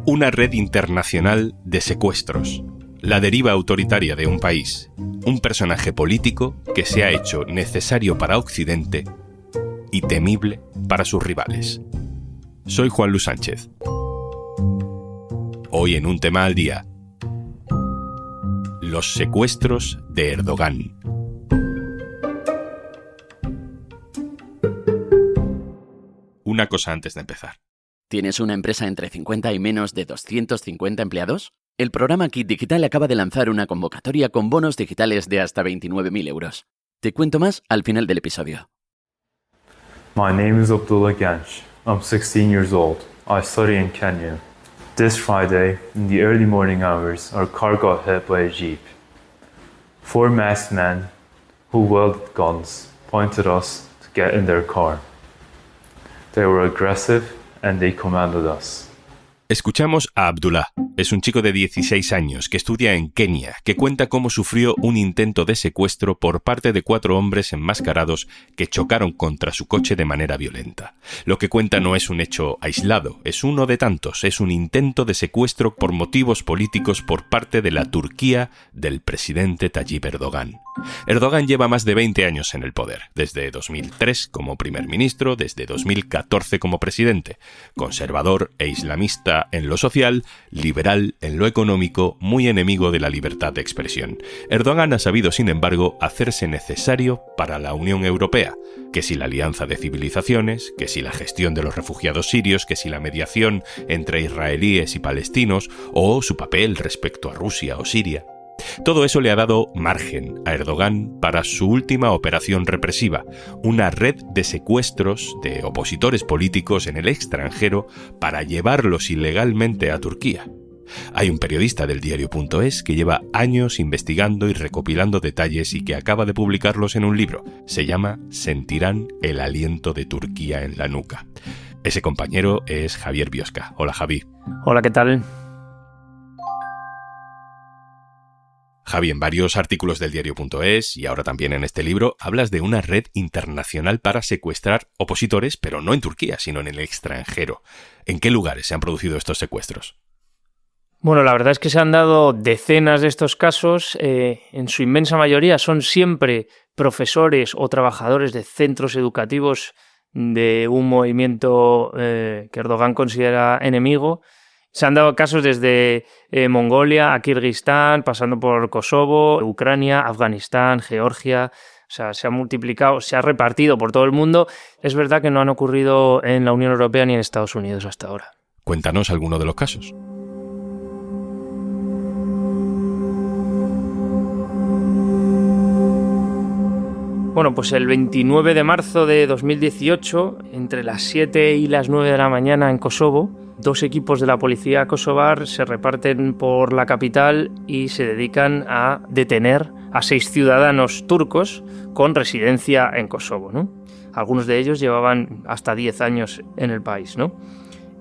Una red internacional de secuestros, la deriva autoritaria de un país, un personaje político que se ha hecho necesario para Occidente y temible para sus rivales. Soy Juan Luis Sánchez. Hoy en Un Tema al Día, los secuestros de Erdogan. Una cosa antes de empezar. ¿Tienes una empresa entre 50 y menos de 250 empleados? El programa Kit Digital acaba de lanzar una convocatoria con bonos digitales de hasta 29.000 euros. Te cuento más al final del episodio. My name is Abdullah Gansh. I'm 16 years old. I study in Kenya. This Friday, in the early morning hours, our car got hit by a jeep. 4 masked men who wielded guns pointed us to get in their car. They were aggressive and they commanded us. Escuchamos a Abdullah. Es un chico de 16 años que estudia en Kenia, que cuenta cómo sufrió un intento de secuestro por parte de 4 hombres enmascarados que chocaron contra su coche de manera violenta. Lo que cuenta no es un hecho aislado, es uno de tantos, es un intento de secuestro por motivos políticos por parte de la Turquía del presidente Tayyip Erdogan. Erdogan lleva más de 20 años en el poder, desde 2003 como primer ministro, desde 2014 como presidente, conservador e islamista en lo social, liberal en lo económico, muy enemigo de la libertad de expresión. Erdogan ha sabido, sin embargo, hacerse necesario para la Unión Europea, que si la alianza de civilizaciones, que si la gestión de los refugiados sirios, que si la mediación entre israelíes y palestinos, o su papel respecto a Rusia o Siria. Todo eso le ha dado margen a Erdogan para su última operación represiva, una red de secuestros de opositores políticos en el extranjero para llevarlos ilegalmente a Turquía. Hay un periodista del diario.es que lleva años investigando y recopilando detalles y que acaba de publicarlos en un libro. Se llama Sentirán el aliento de Turquía en la nuca. Ese compañero es Javier Biosca. Hola, Javi. Hola, ¿qué tal? Javi, en varios artículos del diario.es y ahora también en este libro hablas de una red internacional para secuestrar opositores, pero no en Turquía, sino en el extranjero. ¿En qué lugares se han producido estos secuestros? Bueno, la verdad es que se han dado decenas de estos casos. En su inmensa mayoría son siempre profesores o trabajadores de centros educativos de un movimiento que Erdogan considera enemigo. Se han dado casos desde Mongolia a Kirguistán, pasando por Kosovo, Ucrania, Afganistán, Georgia. O sea, se ha multiplicado, se ha repartido por todo el mundo. Es verdad que no han ocurrido en la Unión Europea ni en Estados Unidos hasta ahora. Cuéntanos alguno de los casos. Bueno, pues el 29 de marzo de 2018, entre las 7 y las 9 de la mañana en Kosovo, 2 equipos de la policía kosovar se reparten por la capital y se dedican a detener a 6 ciudadanos turcos con residencia en Kosovo, ¿no? Algunos de ellos llevaban hasta 10 años en el país, ¿no?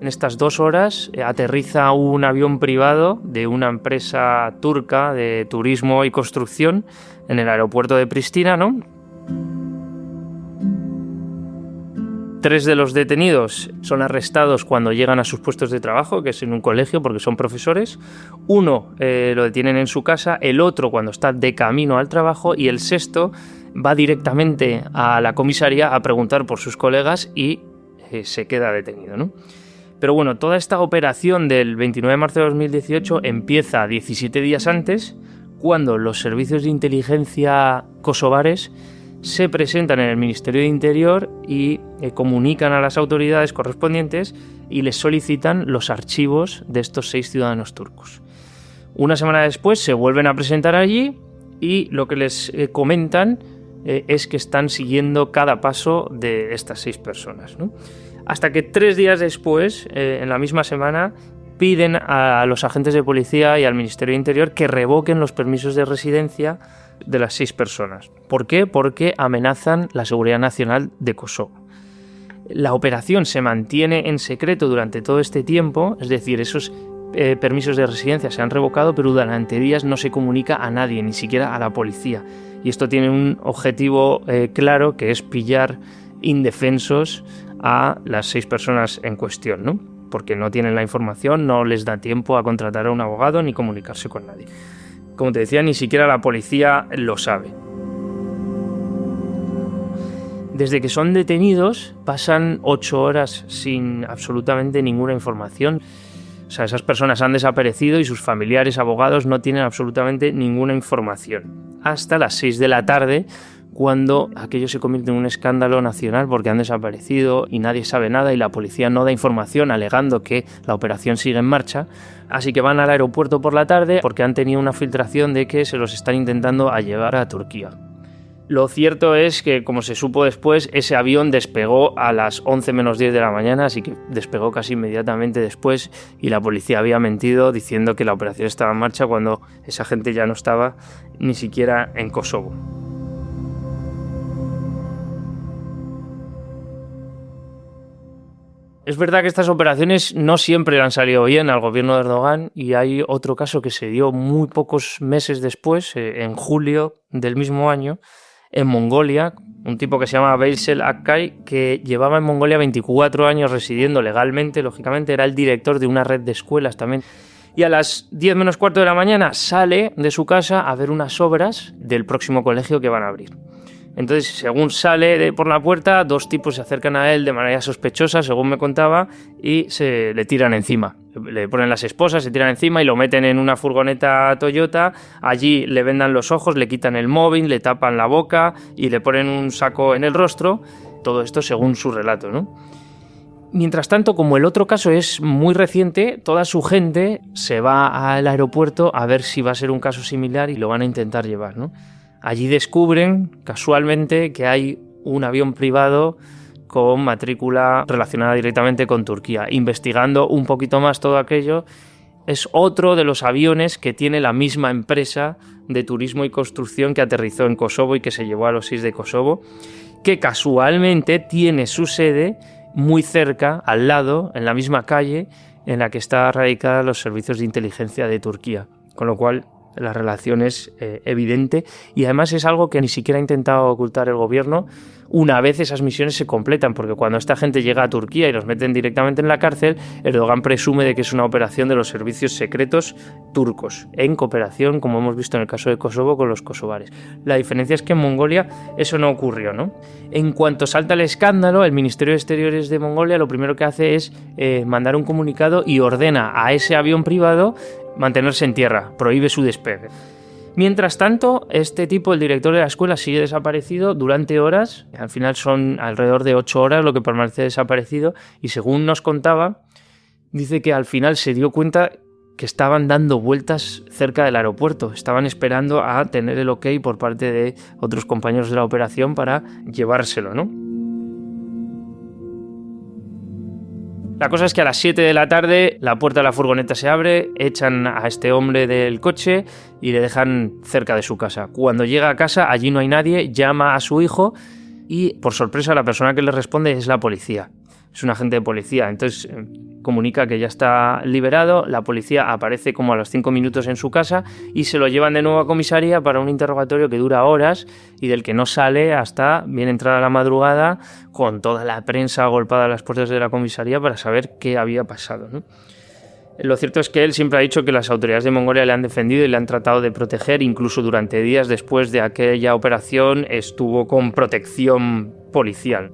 En estas 2 horas aterriza un avión privado de una empresa turca de turismo y construcción en el aeropuerto de Pristina, ¿no? 3 de los detenidos son arrestados cuando llegan a sus puestos de trabajo, que es en un colegio porque son profesores. 1 lo detienen en su casa, el otro cuando está de camino al trabajo y el 6º va directamente a la comisaría a preguntar por sus colegas y se queda detenido, ¿no? Pero bueno, toda esta operación del 29 de marzo de 2018 empieza 17 días antes, cuando los servicios de inteligencia kosovares se presentan en el Ministerio de Interior y comunican a las autoridades correspondientes y les solicitan los archivos de estos 6 ciudadanos turcos. Una semana después se vuelven a presentar allí y lo que les comentan es que están siguiendo cada paso de estas 6 personas, ¿no? Hasta que 3 días después, en la misma semana, piden a los agentes de policía y al Ministerio de Interior que revoquen los permisos de residencia de las 6 personas. ¿Por qué? Porque amenazan la seguridad nacional de Kosovo. La operación se mantiene en secreto durante todo este tiempo, es decir, esos permisos de residencia se han revocado, pero durante días no se comunica a nadie, ni siquiera a la policía. Y esto tiene un objetivo claro, que es pillar indefensos a las 6 personas en cuestión, ¿no? porque no tienen la información, no les da tiempo a contratar a un abogado ni comunicarse con nadie. Como te decía, ni siquiera la policía lo sabe. Desde que son detenidos pasan 8 horas sin absolutamente ninguna información. O sea, esas personas han desaparecido y sus familiares, abogados, no tienen absolutamente ninguna información. Hasta las 6 de la tarde, cuando aquello se convierte en un escándalo nacional porque han desaparecido y nadie sabe nada y la policía no da información alegando que la operación sigue en marcha. Así que van al aeropuerto por la tarde porque han tenido una filtración de que se los están intentando llevar a Turquía. Lo cierto es que, como se supo después, ese avión despegó a las 11 menos 10 de la mañana, así que despegó casi inmediatamente después y la policía había mentido diciendo que la operación estaba en marcha cuando esa gente ya no estaba ni siquiera en Kosovo. Es verdad que estas operaciones no siempre le han salido bien al gobierno de Erdogan y hay otro caso que se dio muy pocos meses después, en julio del mismo año, en Mongolia, un tipo que se llama Veysel Akkay, que llevaba en Mongolia 24 años residiendo legalmente, lógicamente era el director de una red de escuelas también. Y a las 10 menos cuarto de la mañana sale de su casa a ver unas obras del próximo colegio que van a abrir. Entonces, según sale por la puerta, 2 tipos se acercan a él de manera sospechosa, según me contaba, y se le tiran encima. Le ponen las esposas, se tiran encima y lo meten en una furgoneta Toyota. Allí le vendan los ojos, le quitan el móvil, le tapan la boca y le ponen un saco en el rostro. Todo esto según su relato, ¿no? Mientras tanto, como el otro caso es muy reciente, toda su gente se va al aeropuerto a ver si va a ser un caso similar y lo van a intentar llevar, ¿no? Allí descubren, casualmente, que hay un avión privado con matrícula relacionada directamente con Turquía. Investigando un poquito más todo aquello, es otro de los aviones que tiene la misma empresa de turismo y construcción que aterrizó en Kosovo y que se llevó a los 6 de Kosovo, que casualmente tiene su sede muy cerca, al lado, en la misma calle en la que está radicada los servicios de inteligencia de Turquía. Con lo cual, la relación es evidente y además es algo que ni siquiera ha intentado ocultar el gobierno una vez esas misiones se completan, porque cuando esta gente llega a Turquía y los meten directamente en la cárcel, Erdogan presume de que es una operación de los servicios secretos turcos, en cooperación, como hemos visto en el caso de Kosovo, con los kosovares. La diferencia es que en Mongolia eso no ocurrió, ¿no? En cuanto salta el escándalo, el Ministerio de Exteriores de Mongolia lo primero que hace es mandar un comunicado y ordena a ese avión privado mantenerse en tierra, prohíbe su despegue. Mientras tanto, este tipo, el director de la escuela, sigue desaparecido durante horas. Al final son alrededor de 8 horas lo que permanece desaparecido. Y según nos contaba, dice que al final se dio cuenta que estaban dando vueltas cerca del aeropuerto. Estaban esperando a tener el ok por parte de otros compañeros de la operación para llevárselo, ¿no? La cosa es que a las 7 de la tarde la puerta de la furgoneta se abre, echan a este hombre del coche y le dejan cerca de su casa. Cuando llega a casa, allí no hay nadie, llama a su hijo y, por sorpresa, la persona que le responde es la policía. Es un agente de policía, entonces comunica que ya está liberado, la policía aparece como a los 5 minutos en su casa y se lo llevan de nuevo a comisaría para un interrogatorio que dura horas y del que no sale hasta bien entrada la madrugada, con toda la prensa agolpada a las puertas de la comisaría para saber qué había pasado, ¿no? Lo cierto es que él siempre ha dicho que las autoridades de Mongolia le han defendido y le han tratado de proteger, incluso durante días después de aquella operación estuvo con protección policial.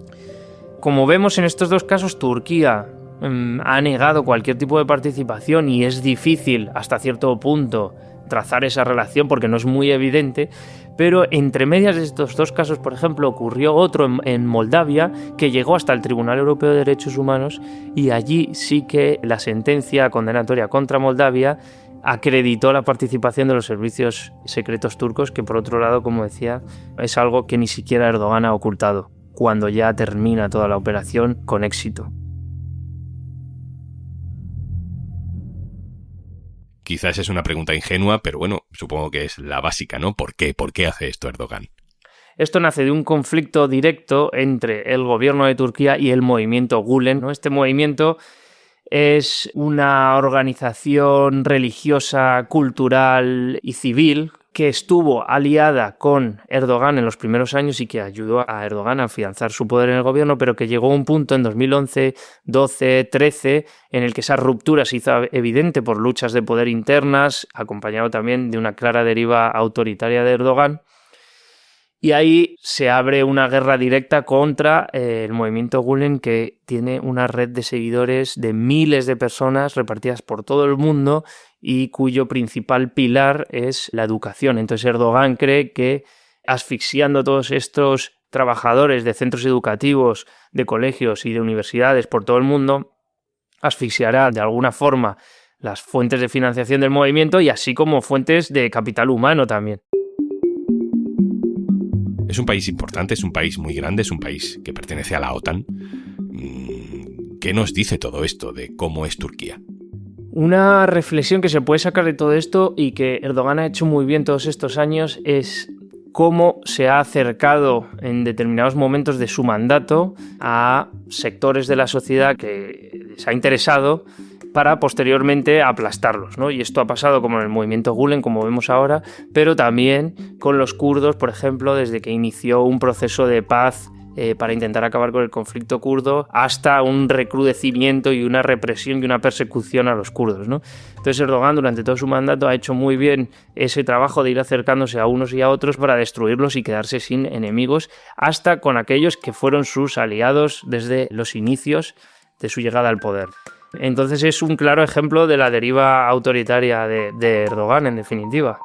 Como vemos en estos dos casos, Turquía ha negado cualquier tipo de participación y es difícil hasta cierto punto trazar esa relación porque no es muy evidente, pero entre medias de estos dos casos, por ejemplo, ocurrió otro en Moldavia que llegó hasta el Tribunal Europeo de Derechos Humanos y allí sí que la sentencia condenatoria contra Moldavia acreditó la participación de los servicios secretos turcos, que por otro lado, como decía, es algo que ni siquiera Erdogan ha ocultado cuando ya termina toda la operación con éxito. Quizás es una pregunta ingenua, pero bueno, supongo que es la básica, ¿no? ¿Por qué? ¿Por qué hace esto Erdogan? Esto nace de un conflicto directo entre el gobierno de Turquía y el movimiento Gülen, ¿no? Este movimiento es una organización religiosa, cultural y civil que estuvo aliada con Erdogan en los primeros años y que ayudó a Erdogan a afianzar su poder en el gobierno, pero que llegó a un punto en 2011, 12, 13, en el que esa ruptura se hizo evidente por luchas de poder internas, acompañado también de una clara deriva autoritaria de Erdogan. Y ahí se abre una guerra directa contra el movimiento Gülen, que tiene una red de seguidores de miles de personas repartidas por todo el mundo y cuyo principal pilar es la educación. Entonces Erdogan cree que asfixiando a todos estos trabajadores de centros educativos, de colegios y de universidades por todo el mundo, asfixiará de alguna forma las fuentes de financiación del movimiento y así como fuentes de capital humano también. Es un país importante, es un país muy grande, es un país que pertenece a la OTAN. ¿Qué nos dice todo esto de cómo es Turquía? Una reflexión que se puede sacar de todo esto y que Erdogan ha hecho muy bien todos estos años es cómo se ha acercado en determinados momentos de su mandato a sectores de la sociedad que les ha interesado para posteriormente aplastarlos, ¿no? Y esto ha pasado como en el movimiento Gülen, como vemos ahora, pero también con los kurdos, por ejemplo, desde que inició un proceso de paz para intentar acabar con el conflicto kurdo, hasta un recrudecimiento y una represión y una persecución a los kurdos, ¿no? Entonces Erdogan durante todo su mandato ha hecho muy bien ese trabajo de ir acercándose a unos y a otros para destruirlos y quedarse sin enemigos, hasta con aquellos que fueron sus aliados desde los inicios de su llegada al poder. Entonces es un claro ejemplo de la deriva autoritaria de Erdogan, en definitiva.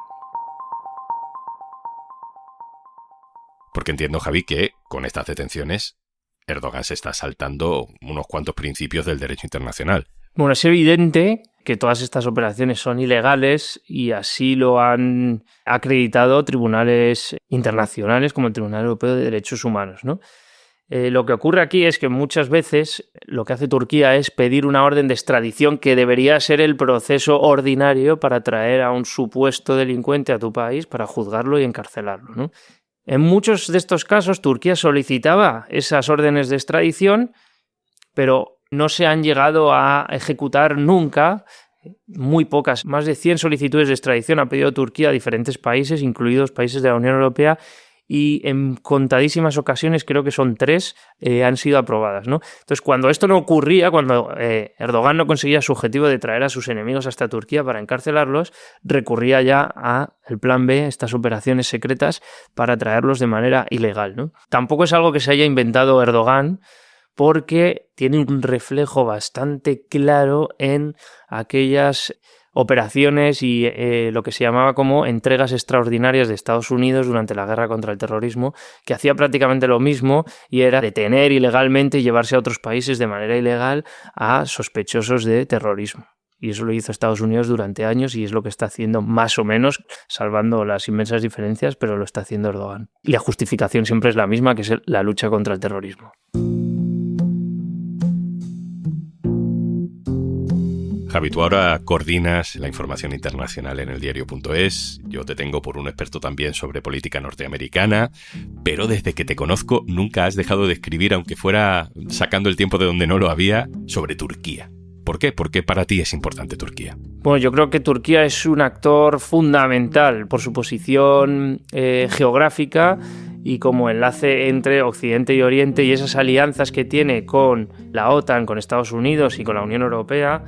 Porque entiendo, Javi, que con estas detenciones Erdogan se está saltando unos cuantos principios del derecho internacional. Bueno, es evidente que todas estas operaciones son ilegales y así lo han acreditado tribunales internacionales como el Tribunal Europeo de Derechos Humanos, ¿no? Lo que ocurre aquí es que muchas veces lo que hace Turquía es pedir una orden de extradición que debería ser el proceso ordinario para traer a un supuesto delincuente a tu país para juzgarlo y encarcelarlo, ¿no? En muchos de estos casos Turquía solicitaba esas órdenes de extradición, pero no se han llegado a ejecutar nunca. Muy pocas, más de 100 solicitudes de extradición ha pedido Turquía a diferentes países, incluidos países de la Unión Europea, y en contadísimas ocasiones, creo que son 3, han sido aprobadas, ¿no? Entonces, cuando esto no ocurría, cuando Erdogan no conseguía su objetivo de traer a sus enemigos hasta Turquía para encarcelarlos, recurría ya al plan B, estas operaciones secretas, para traerlos de manera ilegal, ¿no? Tampoco es algo que se haya inventado Erdogan, porque tiene un reflejo bastante claro en aquellas operaciones y lo que se llamaba como entregas extraordinarias de Estados Unidos durante la guerra contra el terrorismo, que hacía prácticamente lo mismo y era detener ilegalmente y llevarse a otros países de manera ilegal a sospechosos de terrorismo. Y eso lo hizo Estados Unidos durante años y es lo que está haciendo más o menos, salvando las inmensas diferencias, pero lo está haciendo Erdogan. Y la justificación siempre es la misma, que es la lucha contra el terrorismo. Javi, tú ahora coordinas la información internacional en eldiario.es. Yo te tengo por un experto también sobre política norteamericana, pero desde que te conozco nunca has dejado de escribir, aunque fuera sacando el tiempo de donde no lo había, sobre Turquía. ¿Por qué? ¿Por qué para ti es importante Turquía? Bueno, yo creo que Turquía es un actor fundamental por su posición geográfica y como enlace entre Occidente y Oriente, y esas alianzas que tiene con la OTAN, con Estados Unidos y con la Unión Europea,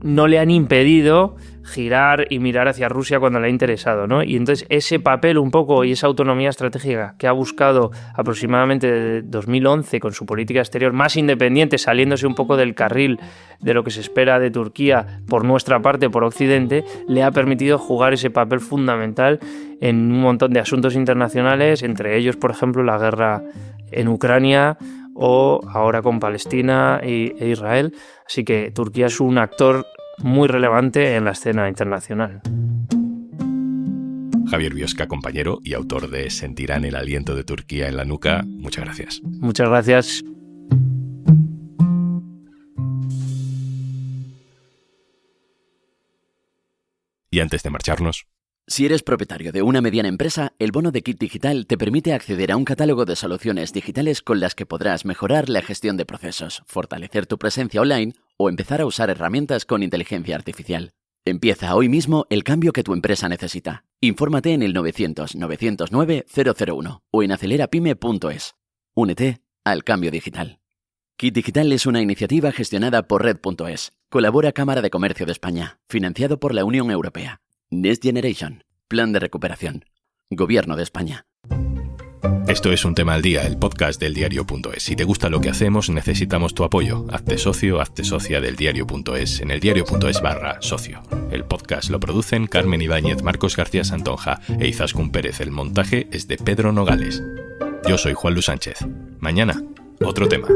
no le han impedido girar y mirar hacia Rusia cuando le ha interesado, ¿no? Y entonces ese papel un poco y esa autonomía estratégica que ha buscado aproximadamente desde 2011 con su política exterior más independiente, saliéndose un poco del carril de lo que se espera de Turquía por nuestra parte, por Occidente, le ha permitido jugar ese papel fundamental en un montón de asuntos internacionales, entre ellos, por ejemplo, la guerra en Ucrania o ahora con Palestina e Israel. Así que Turquía es un actor muy relevante en la escena internacional. Javier Biosca, compañero y autor de Sentirán el aliento de Turquía en la nuca, muchas gracias. Muchas gracias. Y antes de marcharnos... Si eres propietario de una mediana empresa, el bono de Kit Digital te permite acceder a un catálogo de soluciones digitales con las que podrás mejorar la gestión de procesos, fortalecer tu presencia online o empezar a usar herramientas con inteligencia artificial. Empieza hoy mismo el cambio que tu empresa necesita. Infórmate en el 900-909-001 o en acelerapyme.es. Únete al cambio digital. Kit Digital es una iniciativa gestionada por Red.es. Colabora Cámara de Comercio de España, financiado por la Unión Europea. Next Generation, Plan de Recuperación. Gobierno de España. Esto es Un Tema al Día, el podcast del diario.es. Si te gusta lo que hacemos, necesitamos tu apoyo. Hazte socio, hazte socia del diario.es en el diario.es/socio. El podcast lo producen Carmen Ibáñez, Marcos García Santonja e Izaskun Pérez. El montaje es de Pedro Nogales. Yo soy Juan Luis Sánchez. Mañana, otro tema.